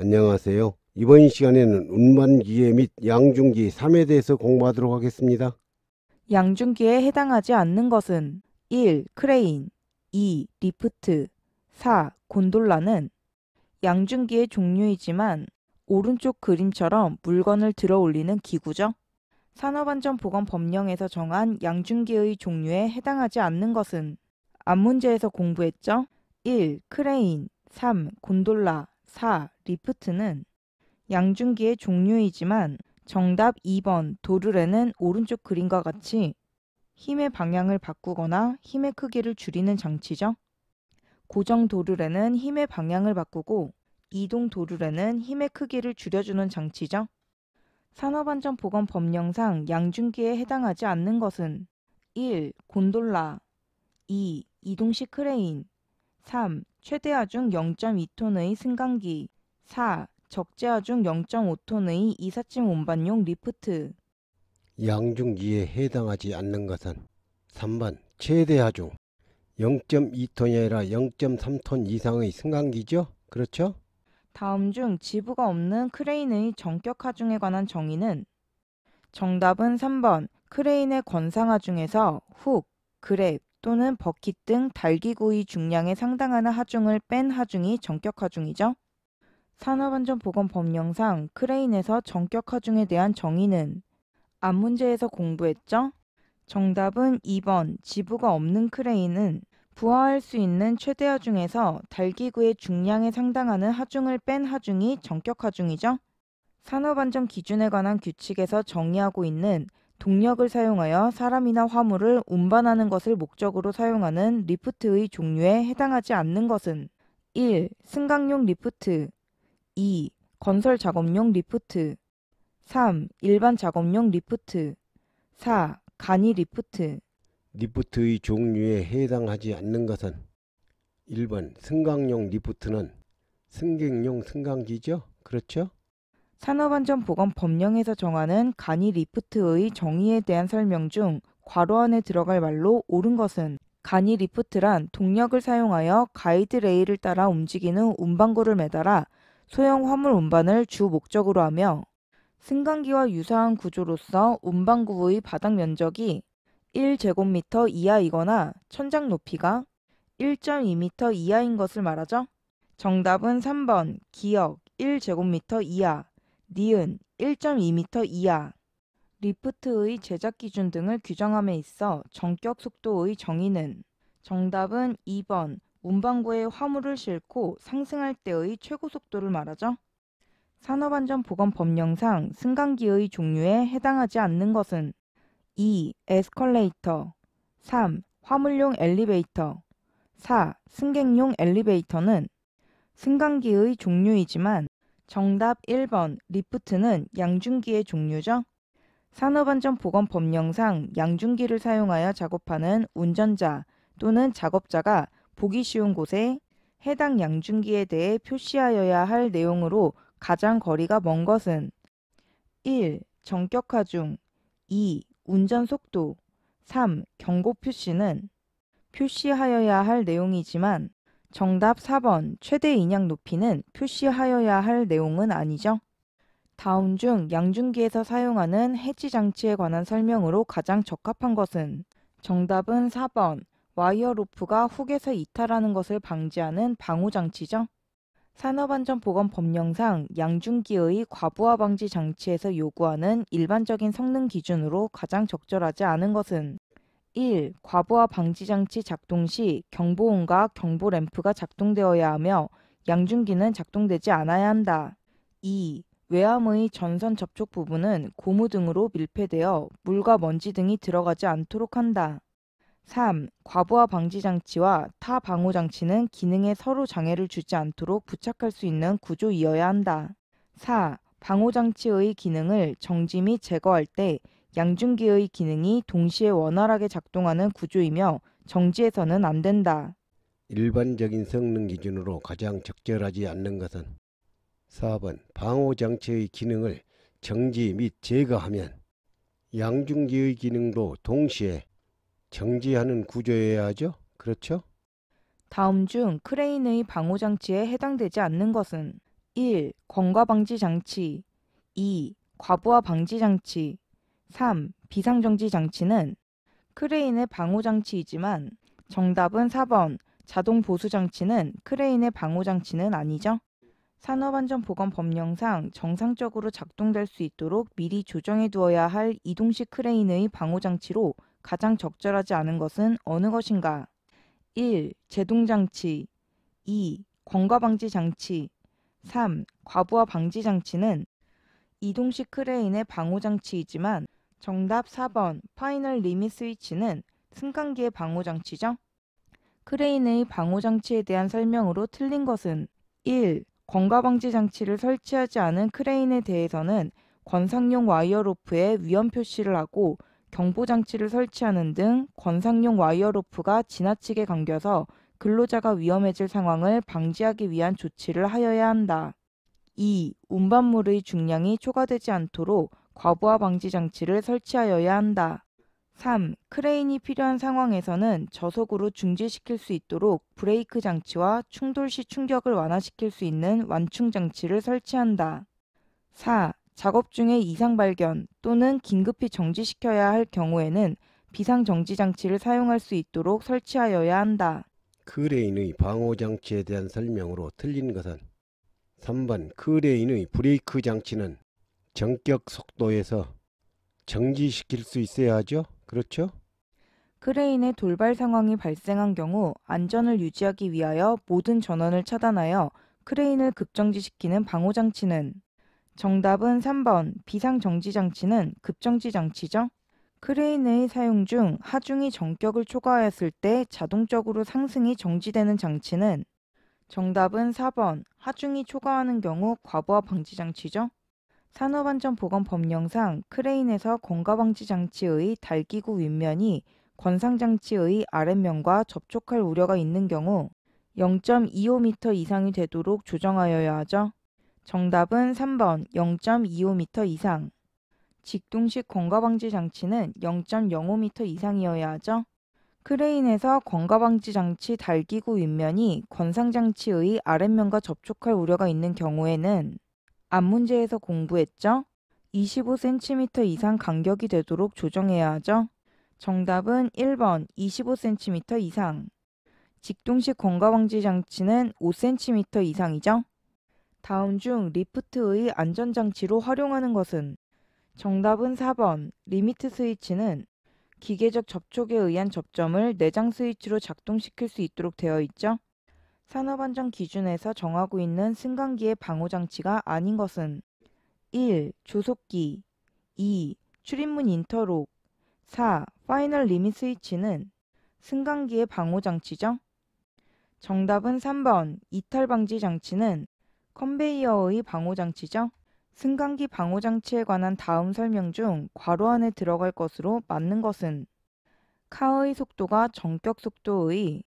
안녕하세요. 이번 시간에는 운반기계 및 양중기 3에 대해서 공부하도록 하겠습니다. 양중기에 해당하지 않는 것은 1. 크레인 2. 리프트 4. 곤돌라는 양중기의 종류이지만 오른쪽 그림처럼 물건을 들어 올리는 기구죠. 산업안전보건법령에서 정한 양중기의 종류에 해당하지 않는 것은 앞문제에서 공부했죠. 1. 크레인 3. 곤돌라 4. 리프트는 양중기의 종류이지만 정답 2번 도르래는 오른쪽 그림과 같이 힘의 방향을 바꾸거나 힘의 크기를 줄이는 장치죠. 고정 도르래는 힘의 방향을 바꾸고 이동 도르래는 힘의 크기를 줄여주는 장치죠. 산업안전보건법령상 양중기에 해당하지 않는 것은 1. 곤돌라 2. 이동식 크레인 3. 최대하중 0.2톤의 승강기 4. 적재하중 0.5톤의 이삿짐 운반용 리프트. 양중기에 해당하지 않는 것은 3번 최대하중 0.2톤이 아니라 0.3톤 이상의 승강기죠? 그렇죠? 다음 중 지부가 없는 크레인의 전격 하중에 관한 정의는 정답은 3번 크레인의 건상 하중에서 훅, 그랩 또는 버킷 등 달기구의 중량에 상당하는 하중을 뺀 하중이 전격 하중이죠. 산업안전보건법령상 크레인에서 전격 하중에 대한 정의는 앞문제에서 공부했죠? 정답은 2번 지부가 없는 크레인은 부하할 수 있는 최대 하중에서 달기구의 중량에 상당하는 하중을 뺀 하중이 전격 하중이죠. 산업안전 기준에 관한 규칙에서 정의하고 있는 동력을 사용하여 사람이나 화물을 운반하는 것을 목적으로 사용하는 리프트의 종류에 해당하지 않는 것은 1. 승강용 리프트 2. 건설 작업용 리프트 3. 일반 작업용 리프트 4. 간이 리프트. 리프트의 종류에 해당하지 않는 것은 1번 승강용 리프트는 승객용 승강기죠? 그렇죠? 산업안전보건법령에서 정하는 간이 리프트의 정의에 대한 설명 중 괄호 안에 들어갈 말로 옳은 것은 간이 리프트란 동력을 사용하여 가이드레일을 따라 움직이는 운반구를 매달아 소형 화물 운반을 주 목적으로 하며 승강기와 유사한 구조로서 운반구의 바닥 면적이 1제곱미터 이하이거나 천장 높이가 1.2m 이하인 것을 말하죠. 정답은 3번 기역 1제곱미터 이하, 니은 1.2m 이하. 리프트의 제작 기준 등을 규정함에 있어 전격 속도의 정의는 정답은 2번 운반구에 화물을 싣고 상승할 때의 최고 속도를 말하죠. 산업안전보건법령상 승강기의 종류에 해당하지 않는 것은 2. 에스컬레이터 3. 화물용 엘리베이터 4. 승객용 엘리베이터는 승강기의 종류이지만 정답 1번 리프트는 양중기의 종류죠. 산업안전보건법령상 양중기를 사용하여 작업하는 운전자 또는 작업자가 보기 쉬운 곳에 해당 양중기에 대해 표시하여야 할 내용으로 가장 거리가 먼 것은 1. 전격 하중 2. 운전 속도 3. 경고 표시는 표시하여야 할 내용이지만 정답 4번 최대 인양 높이는 표시하여야 할 내용은 아니죠. 다음 중 양중기에서 사용하는 해지 장치에 관한 설명으로 가장 적합한 것은 정답은 4번 와이어 로프가 훅에서 이탈하는 것을 방지하는 방호 장치죠. 산업안전보건법령상 양중기의 과부하 방지 장치에서 요구하는 일반적인 성능 기준으로 가장 적절하지 않은 것은 1. 과부하 방지 장치 작동 시 경보음과 경보 램프가 작동되어야 하며 양중기는 작동되지 않아야 한다. 2. 외함의 전선 접촉 부분은 고무 등으로 밀폐되어 물과 먼지 등이 들어가지 않도록 한다. 3. 과부하 방지 장치와 타 방호 장치는 기능에 서로 장애를 주지 않도록 부착할 수 있는 구조이어야 한다. 4. 방호 장치의 기능을 정지 및 제거할 때 양중기의 기능이 동시에 원활하게 작동하는 구조이며 정지해서는 안 된다. 일반적인 성능 기준으로 가장 적절하지 않는 것은 4번 방호장치의 기능을 정지 및 제거하면 양중기의 기능도 동시에 정지하는 구조여야 하죠? 그렇죠? 다음 중 크레인의 방호 장치에 해당되지 않는 것은 1. 권과 방지 장치 2. 과부하 방지 장치 3. 비상정지 장치는 크레인의 방호 장치이지만 정답은 4번 자동 보수 장치는 크레인의 방호 장치는 아니죠. 산업안전보건법령상 정상적으로 작동될 수 있도록 미리 조정해 두어야 할 이동식 크레인의 방호 장치로 가장 적절하지 않은 것은 어느 것인가? 1. 제동장치 2. 권과방지 장치 3. 과부하 방지 장치는 이동식 크레인의 방호 장치이지만 정답 4번 파이널 리밋 스위치는 승강기의 방호 장치죠. 크레인의 방호 장치에 대한 설명으로 틀린 것은 1. 권과방지 장치를 설치하지 않은 크레인에 대해서는 권상용 와이어 로프에 위험 표시를 하고 경보 장치를 설치하는 등 권상용 와이어 로프가 지나치게 감겨서 근로자가 위험해질 상황을 방지하기 위한 조치를 하여야 한다. 2. 운반물의 중량이 초과되지 않도록 과부하 방지 장치를 설치하여야 한다. 3. 크레인이 필요한 상황에서는 저속으로 중지시킬 수 있도록 브레이크 장치와 충돌 시 충격을 완화시킬 수 있는 완충 장치를 설치한다. 4. 작업 중에 이상 발견 또는 긴급히 정지시켜야 할 경우에는 비상정지 장치를 사용할 수 있도록 설치하여야 한다. 크레인의 방호 장치에 대한 설명으로 틀린 것은 3번 크레인의 브레이크 장치는 정격 속도에서 정지시킬 수 있어야 하죠. 그렇죠? 크레인의 돌발 상황이 발생한 경우 안전을 유지하기 위하여 모든 전원을 차단하여 크레인을 급정지시키는 방호 장치는 정답은 3번 비상정지 장치는 급정지 장치죠. 크레인의 사용 중 하중이 정격을 초과하였을 때 자동적으로 상승이 정지되는 장치는 정답은 4번 하중이 초과하는 경우 과부하 방지 장치죠. 산업안전보건법령상 크레인에서 권과방지 장치의 달기구 윗면이 권상장치의 아랫면과 접촉할 우려가 있는 경우 0.25m 이상이 되도록 조정하여야 하죠. 정답은 3번 0.25m 이상. 직동식 권과방지 장치는 0.05m 이상이어야 하죠. 크레인에서 권과방지 장치 달기구 윗면이 권상장치의 아랫면과 접촉할 우려가 있는 경우에는 앞 문제에서 공부했죠? 25cm 이상 간격이 되도록 조정해야 하죠. 정답은 1번 25cm 이상. 직동식 권과방지 장치는 5cm 이상이죠. 다음 중 리프트의 안전장치로 활용하는 것은 정답은 4번 리미트 스위치는 기계적 접촉에 의한 접점을 내장 스위치로 작동시킬 수 있도록 되어 있죠. 산업안전 기준에서 정하고 있는 승강기의 방호장치가 아닌 것은 1. 조속기 2. 출입문 인터록 4. 파이널 리밋 스위치는 승강기의 방호장치죠. 정답은 3번 이탈 방지 장치는 컨베이어의 방호장치죠. 승강기 방호장치에 관한 다음 설명 중 괄호 안에 들어갈 것으로 맞는 것은 카의 속도가 정격 속도의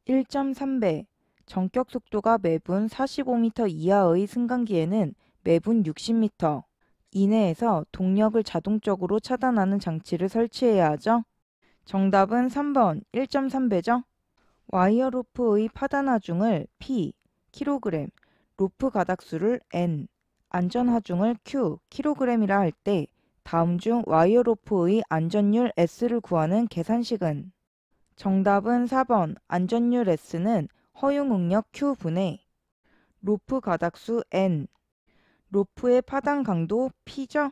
1.3배, 정격 속도가 매분 45m 이하의 승강기에는 매분 60m 이내에서 동력을 자동적으로 차단하는 장치를 설치해야 하죠. 정답은 3번 1.3배죠. 와이어 로프의 파단 하중을 P, kg, 로프 가닥수를 N, 안전 하중을 Q, kg이라 할 때 다음 중 와이어 로프의 안전율 S를 구하는 계산식은 정답은 4번 안전율 S는 허용 응력 Q분의 로프 가닥수 N, 로프의 파단 강도 P죠.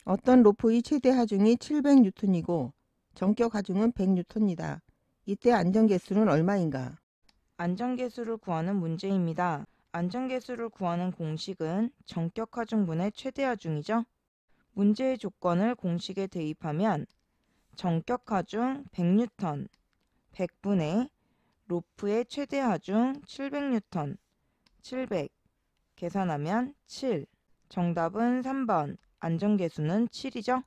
어떤 로프의 최대 하중이 700N이고 정격 하중은 100N이다. 이때 안전계수는 얼마인가? 안전계수를 구하는 문제입니다. 안전계수를 구하는 공식은 정격 하중분의 최대 하중이죠. 문제의 조건을 공식에 대입하면 정격 하중 100N, 100분의 로프의 최대 하중 700N, 700 계산하면 7. 정답은 3번 안전계수는 7이죠.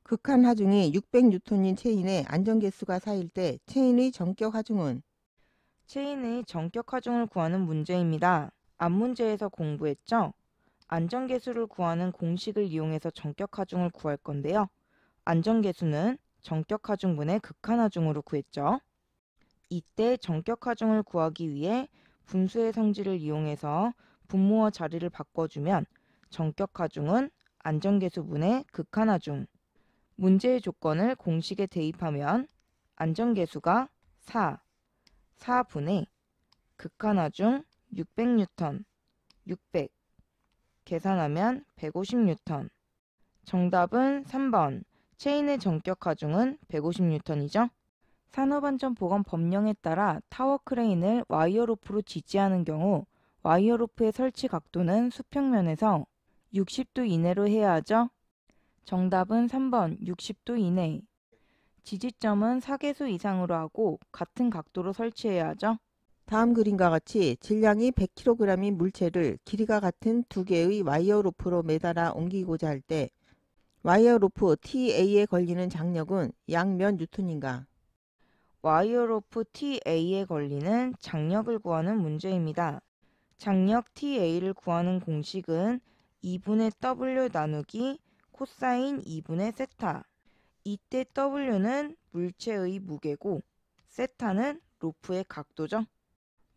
극한 하중이 600N인 체인에 안전계수가 4일 때 체인의 정격 하중은 체인의 정격 하중을 구하는 문제입니다. 앞 문제에서 공부했죠? 안전계수를 구하는 공식을 이용해서 정격 하중을 구할 건데요. 안전계수는 정격 하중분의 극한 하중으로 구했죠. 이때 정격 하중을 구하기 위해 분수의 성질을 이용해서 분모와 자리를 바꿔주면 정격 하중은 안정계수분의 극한하중. 문제의 조건을 공식에 대입하면 안정계수가 4분의 극한하중 600N, 600. 계산하면 150N. 정답은 3번. 체인의 정격 하중은 150N이죠. 산업안전보건법령에 따라 타워 크레인을 와이어로프로 지지하는 경우 와이어로프의 설치 각도는 수평면에서 60도 이내로 해야 하죠. 정답은 3번 60도 이내. 지지점은 4개수 이상으로 하고 같은 각도로 설치해야 하죠. 다음 그림과 같이 질량이 100kg인 물체를 길이가 같은 두 개의 와이어 로프로 매달아 옮기고자 할 때 와이어 로프 TA에 걸리는 장력은 약 몇 뉴턴인가? 와이어로프 TA에 걸리는 장력을 구하는 문제입니다. 장력 TA를 구하는 공식은 2분의 W 나누기 코사인 2분의 세타. 이때 W는 물체의 무게고 세타는 로프의 각도죠.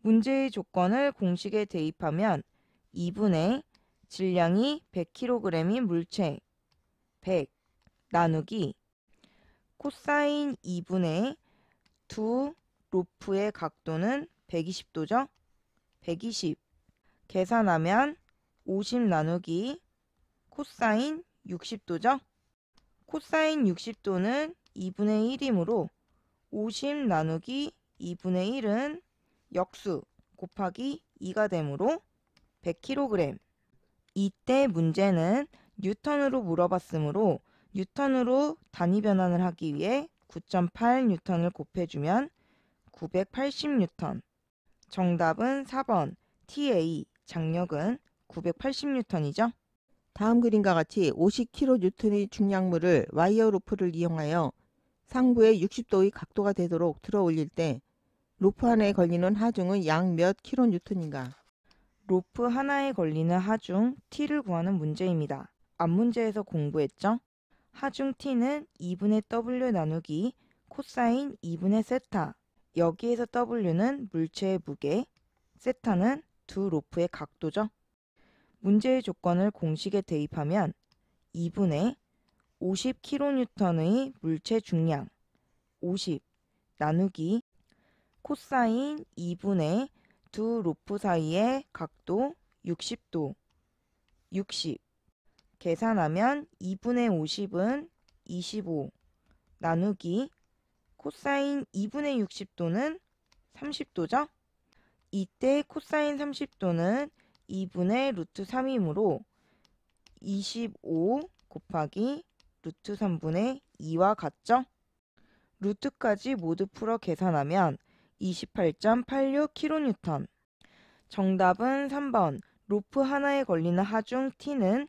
문제의 조건을 공식에 대입하면 2분의 질량이 100kg인 물체 100 나누기 코사인 2분의 두 로프의 각도는 120도죠. 120 계산하면 50 나누기 코사인 60도죠. 코사인 60도는 2분의 1이므로 50 나누기 2분의 1은 역수 곱하기 2가 되므로 100kg. 이때 문제는 뉴턴으로 물어봤으므로 뉴턴으로 단위 변환을 하기 위해 9.8N을 곱해주면 980N. 정답은 4번. TA 장력은 980N이죠. 다음 그림과 같이 50kN의 중량물을 와이어 로프를 이용하여 상부에 60도의 각도가 되도록 들어 올릴 때 로프 하나에 걸리는 하중은 약 몇 kN인가? 로프 하나에 걸리는 하중 T를 구하는 문제입니다. 앞 문제에서 공부했죠? 하중 T는 2분의 W 나누기 코사인 2분의 세타. 여기에서 W는 물체의 무게, 세타는 두 로프의 각도죠. 문제의 조건을 공식에 대입하면 2분의 50kN의 물체 중량 50 나누기 코사인 2분의 두 로프 사이의 각도 60도 60 계산하면 2분의 50은 25 나누기 코사인 2분의 60도는 30도죠. 이때 코사인 30도는 2분의 루트 3이므로 25 곱하기 루트 3분의 2와 같죠? 루트까지 모두 풀어 계산하면 28.86kN. 정답은 3번. 로프 하나에 걸리는 하중 T는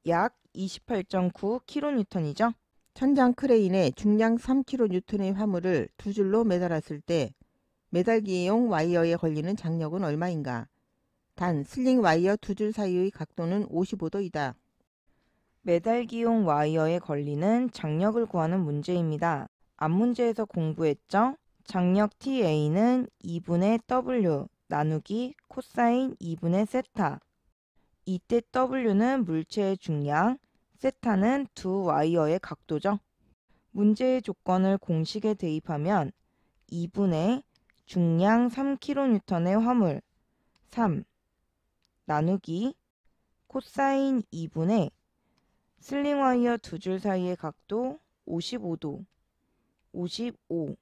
약 28.9kN이죠. 천장 크레인에 중량 3kN의 화물을 두 줄로 매달았을 때 매달기용 와이어에 걸리는 장력은 얼마인가? 단 슬링 와이어 두 줄 사이의 각도는 55도이다. 매달기용 와이어에 걸리는 장력을 구하는 문제입니다. 앞 문제에서 공부했죠? 장력 TA는 2분의 W 나누기 코사인 2분의 세타. 이때 W는 물체의 중량, 세타는 두 와이어의 각도죠. 문제의 조건을 공식에 대입하면 2분의 중량 3kN의 화물 3 나누기 코사인 2분의 슬링 와이어 두 줄 사이의 각도 55도 55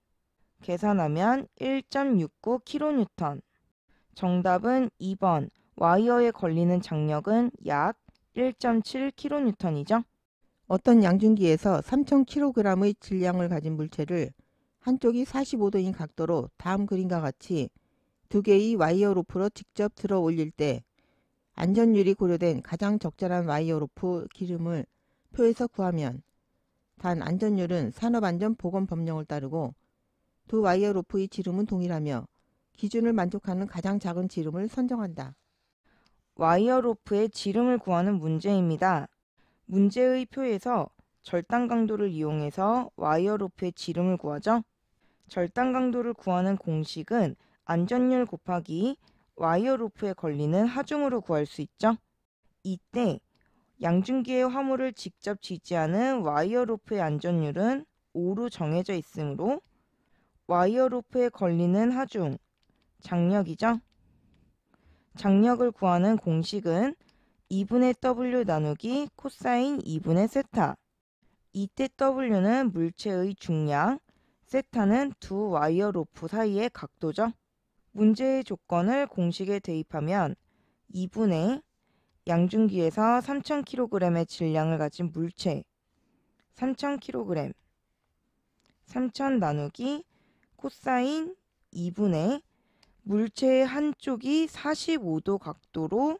계산하면 1.69kN. 정답은 2번. 와이어에 걸리는 장력은 약 1.7kN이죠. 어떤 양중기에서 3000kg의 질량을 가진 물체를 한쪽이 45도인 각도로 다음 그림과 같이 두 개의 와이어 로프로 직접 들어 올릴 때 안전율이 고려된 가장 적절한 와이어 로프 기름을 표에서 구하면 단 안전율은 산업안전보건법령을 따르고 두 와이어 로프의 지름은 동일하며 기준을 만족하는 가장 작은 지름을 선정한다. 와이어 로프의 지름을 구하는 문제입니다. 문제의 표에서 절단 강도를 이용해서 와이어 로프의 지름을 구하죠. 절단 강도를 구하는 공식은 안전율 곱하기 와이어 로프에 걸리는 하중으로 구할 수 있죠. 이때 양중기의 화물을 직접 지지하는 와이어 로프의 안전율은 5로 정해져 있으므로 와이어 로프에 걸리는 하중, 장력이죠. 장력을 구하는 공식은 2분의 W 나누기 코사인 2분의 세타. 이때 W는 물체의 중량, 세타는 두 와이어 로프 사이의 각도죠. 문제의 조건을 공식에 대입하면 2분의 양중기에서 3000kg의 질량을 가진 물체 3000kg 3000 나누기 코사인 2분의 물체의 한쪽이 45도 각도로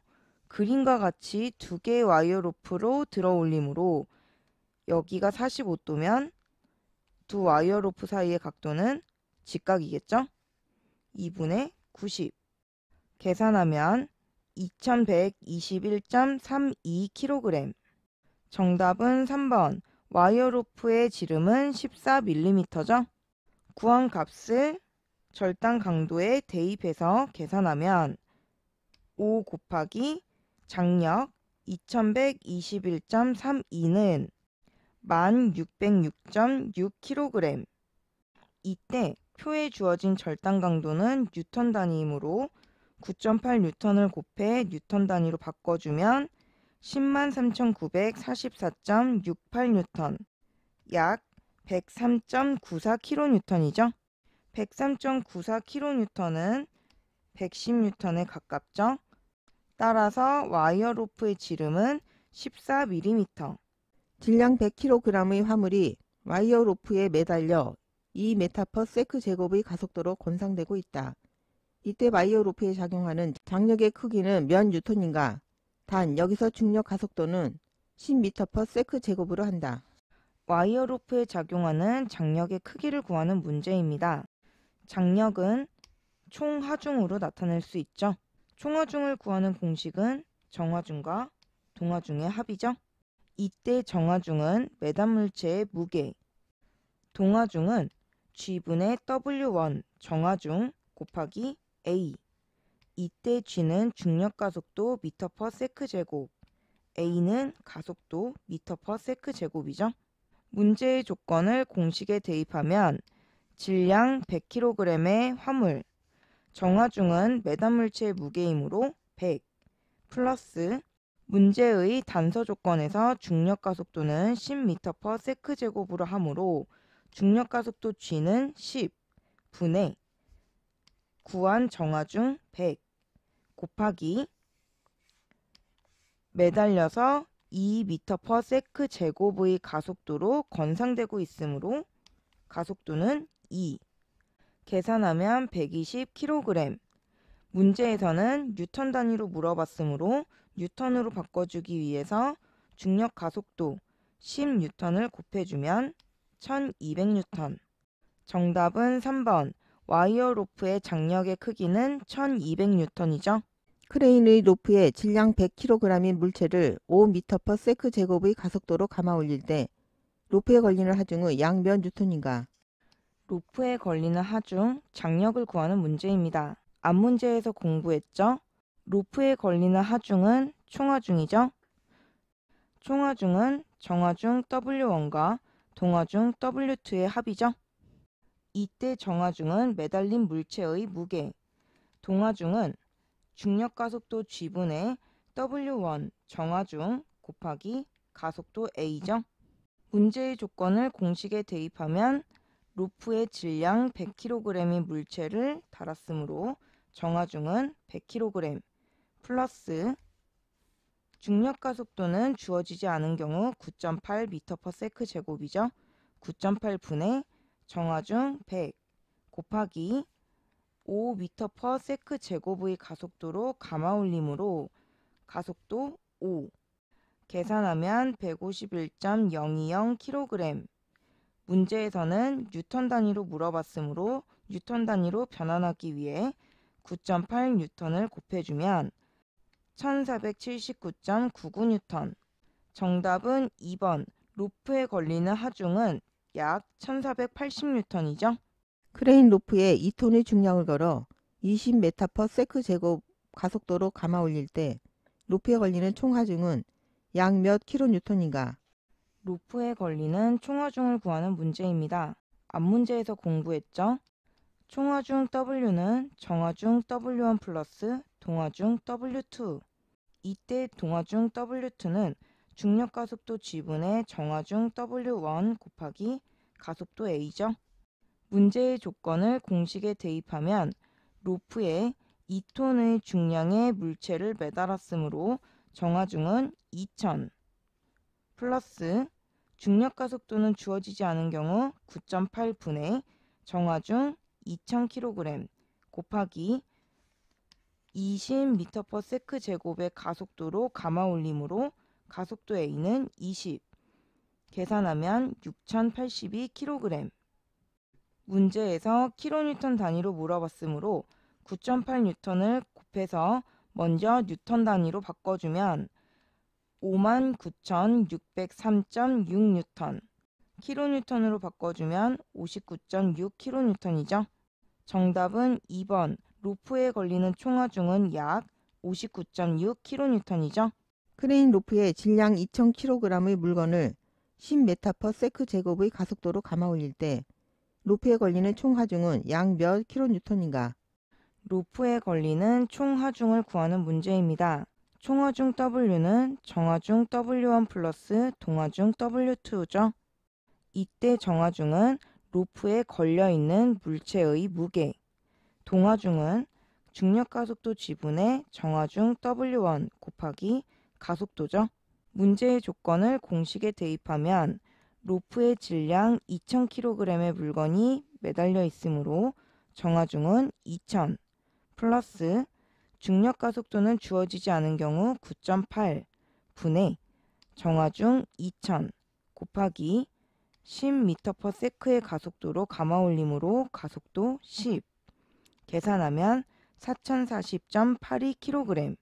그림과 같이 두 개의 와이어 로프로 들어 올리므로 여기가 45도면 두 와이어 로프 사이의 각도는 직각이겠죠? 2분의 90 계산하면 2121.32kg. 정답은 3번. 와이어 로프의 지름은 14mm죠. 구한 값을 절단 강도에 대입해서 계산하면 5 곱하기 장력 2121.32는 1606.6kg. 이때 표에 주어진 절단 강도는 뉴턴 단위이므로 9.8뉴턴을 곱해 뉴턴 단위로 바꿔주면 103,944.68뉴턴, 약 103.94kN이죠. 103.94kN은 110뉴턴에 가깝죠. 따라서 와이어 로프의 지름은 14mm. 질량 100kg의 화물이 와이어 로프에 매달려 2m/s 제곱의 가속도로 권상되고 있다. 이때 와이어 로프에 작용하는 장력의 크기는 몇 뉴턴인가? 단 여기서 중력 가속도는 10m/s 제곱으로 한다. 와이어 로프에 작용하는 장력의 크기를 구하는 문제입니다. 장력은 총하중으로 나타낼 수 있죠. 총하중을 구하는 공식은 정하중과 동하중의 합이죠. 이때 정하중은 매단 물체의 무게, 동하중은 G분의 W1 정하중 곱하기 A. 이때 G는 중력 가속도 m/s 제곱, A는 가속도 m/s 제곱이죠. 문제의 조건을 공식에 대입하면 질량 100kg의 화물, 정하중은 매단 물체의 무게이므로 100 플러스 문제의 단서 조건에서 중력 가속도는 10m/s 제곱으로 하므로 중력 가속도 G는 10 분의 구한 정하중 100 곱하기 매달려서 2m/s 제곱의 가속도로 건상되고 있으므로 가속도는 2. 계산하면 120kg. 문제에서는 뉴턴 단위로 물어봤으므로 뉴턴으로 바꿔주기 위해서 중력 가속도 10뉴턴을 곱해주면 1200뉴턴. 정답은 3번. 와이어 로프의 장력의 크기는 1200뉴턴이죠. 크레인의 로프에 질량 100kg인 물체를 5m/s 제곱의 가속도로 감아 올릴 때 로프에 걸리는 하중의 약 몇 뉴턴인가? 로프에 걸리는 하중, 장력을 구하는 문제입니다. 앞 문제에서 공부했죠? 로프에 걸리는 하중은 총하중이죠. 총하중은 정하중 W1과 동하중 W2의 합이죠. 이때 정하중은 매달린 물체의 무게, 동하중은 중력 가속도 G분의 W1 정하중 곱하기 가속도 A죠. 문제의 조건을 공식에 대입하면 로프의 질량 100kg의 물체를 달았으므로 정하중은 100kg 플러스 중력 가속도는 주어지지 않은 경우 9.8m/s 제곱이죠. 9.8분의 정하중 100 곱하기 5m/s 제곱의 가속도로 감아 올림으로 가속도 5. 계산하면 151.020kg. 문제에서는 뉴턴 단위로 물어봤으므로 뉴턴 단위로 변환하기 위해 9.8뉴턴을 곱해주면 1479.99뉴턴. 정답은 2번. 로프에 걸리는 하중은 약 1480뉴턴이죠. 크레인 로프에 2톤의 중량을 걸어 20m/s 제곱 가속도로 감아 올릴 때 루프에 걸리는 총 하중은 약 몇 킬로뉴턴인가? 루프에 걸리는 총하중을 구하는 문제입니다. 앞 문제에서 공부했죠? 총하중 W는 정하중 W1 플러스 동하중 W2. 이때 동하중 W2는 중력가속도 G분의 정하중 W1 곱하기 가속도 A죠. 문제의 조건을 공식에 대입하면 로프에 2톤의 중량의 물체를 매달았으므로 정하중은 2000 플러스 중력가속도는 주어지지 않은 경우 9.8분의 정하중 2000kg 곱하기 20m/s 제곱의 가속도로 감아 올림으로 가속도 A는 20. 계산하면 6082kg. 문제에서 킬로뉴턴 단위로 물어봤으므로 9.8뉴턴을 곱해서 먼저 뉴턴 단위로 바꿔주면 59,603.6뉴턴, 킬로뉴턴으로 바꿔주면 59.6킬로뉴턴이죠. 정답은 2번. 로프에 걸리는 총하중은 약 59.6킬로뉴턴이죠. 크레인 로프에 질량 2000kg의 물건을 10m/s 제곱의 가속도로 감아 올릴 때 로프에 걸리는 총 하중은 약 몇 킬로뉴턴인가? 로프에 걸리는 총하중을 구하는 문제입니다. 총하중 W는 정하중 W1 플러스 동하중 W2죠. 이때 정하중은 로프에 걸려있는 물체의 무게, 동하중은 중력가속도 G분의 정하중 W1 곱하기 가속도죠. 문제의 조건을 공식에 대입하면 로프의 질량 2000kg의 물건이 매달려 있으므로 정하중은 2000 플러스 중력가속도는 주어지지 않은 경우 9.8 분의 정하중 2000 곱하기 10m/s의 가속도로 감아 올림으로 가속도 10. 계산하면 4040.82kg.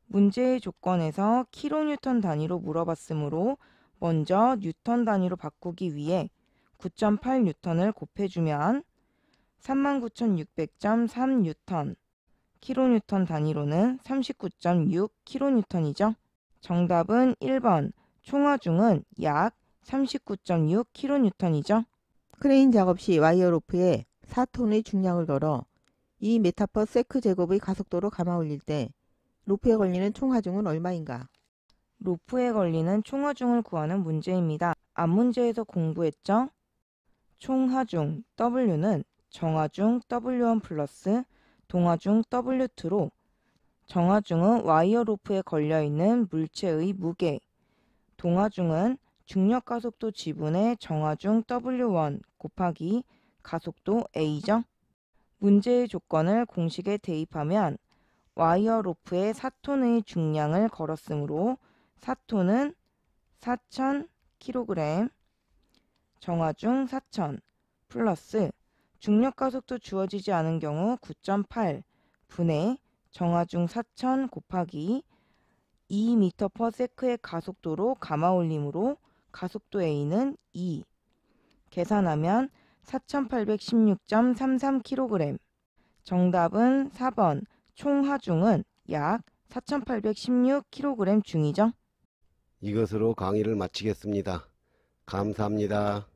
문제의 조건에서 킬로뉴턴 단위로 물어봤으므로 먼저 뉴턴 단위로 바꾸기 위해 9.8뉴턴을 곱해주면 39,600.3뉴턴, 킬로뉴턴 단위로는 39.6킬로뉴턴이죠. 정답은 1번. 총하중은 약 39.6킬로뉴턴이죠. 크레인 작업 시 와이어 로프에 4톤의 중량을 걸어 2m/s 제곱의 가속도로 감아 올릴 때 로프에 걸리는 총 하중은 얼마인가? 로프에 걸리는 총하중을 구하는 문제입니다. 앞 문제에서 공부했죠? 총하중 W는 정하중 W1 플러스 동하중 W2로 정하중은 와이어 로프에 걸려있는 물체의 무게, 동하중은 중력가속도 G분의 정하중 W1 곱하기 가속도 A죠. 문제의 조건을 공식에 대입하면 와이어 로프에 4톤의 중량을 걸었으므로 4톤은 4000kg, 정하중 4000 플러스 중력가속도 주어지지 않은 경우 9.8 분의 정하중 4000 곱하기 2m/s의 가속도로 감아 올림으로 가속도 A는 2. 계산하면 4816.33kg. 정답은 4번. 총 하중은 약 4816kg 중이죠. 이것으로 강의를 마치겠습니다. 감사합니다.